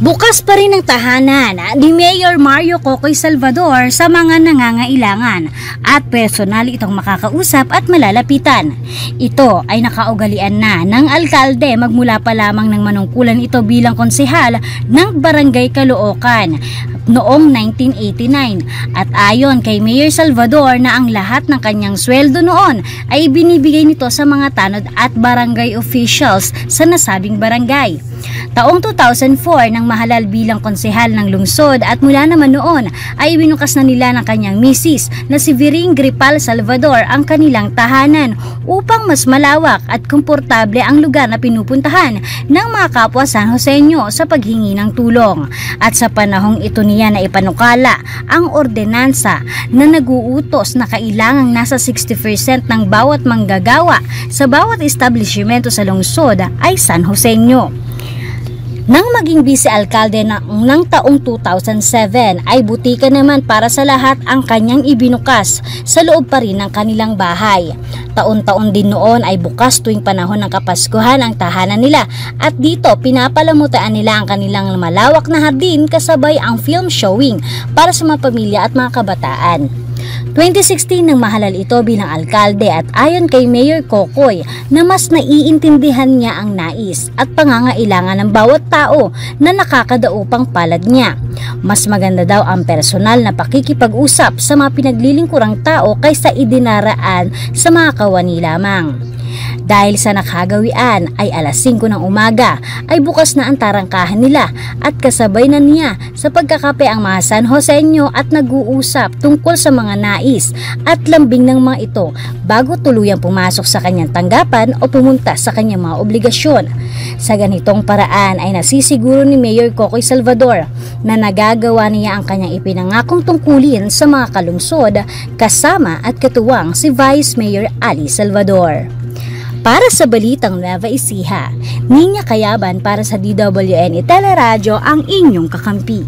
Bukas pa rin ang tahanan ni Mayor Mario Cocoy Salvador sa mga nangangailangan at personal itong makakausap at malalapitan. Ito ay nakaugalian na ng alkalde magmula pa lamang ng manungkulan ito bilang konsehal ng Barangay Caloocan noong 1989 at ayon kay Mayor Salvador na ang lahat ng kanyang sweldo noon ay binibigay nito sa mga tanod at barangay officials sa nasabing barangay. Taong 2004 nang mahalal bilang konsehal ng lungsod at mula naman noon ay binukas na nila ng kanyang misis na si Viring Gripal Salvador ang kanilang tahanan upang mas malawak at komportable ang lugar na pinupuntahan ng mga kapwa San Joseño sa paghingi ng tulong. At sa panahong ito niya na ipanukala ang ordinansa na naguutos na kailangang nasa 60% ng bawat manggagawa sa bawat establishmento sa lungsod ay San Joseño. Nang maging vice-alkalde ng taong 2007 ay butika naman para sa lahat ang kanyang ibinukas sa loob pa rin ng kanilang bahay. Taon-taon din noon ay bukas tuwing panahon ng Kapaskuhan ang tahanan nila at dito pinapalamutaan nila ang kanilang malawak na hardin kasabay ang film showing para sa mga pamilya at mga kabataan. 2016 nang mahalal ito bilang alkalde at ayon kay Mayor Cocoy na mas naiintindihan niya ang nais at pangangailangan ng bawat tao na nakakadaupang palad niya. Mas maganda daw ang personal na pakikipag-usap sa mga pinaglilingkurang tao kaysa idinaraan sa mga kawani lamang. Dahil sa nakagawian ay alas 5 ng umaga ay bukas na ang tarangkahan nila at kasabay na niya sa pagkakape ang mga San Joseño at nag-uusap tungkol sa mga nais at lambing ng mga ito bago tuluyang pumasok sa kanyang tanggapan o pumunta sa kanyang mga obligasyon. Sa ganitong paraan ay nasisiguro ni Mayor Cocoy Salvador na nagagawa niya ang kanyang ipinangakong tungkulin sa mga kalungsod kasama at katuwang si Vice Mayor Ali Salvador. Para sa Balitang Nueva Ecija, Ninya Cayaban para sa DWN Teleradyo ang inyong kakampi.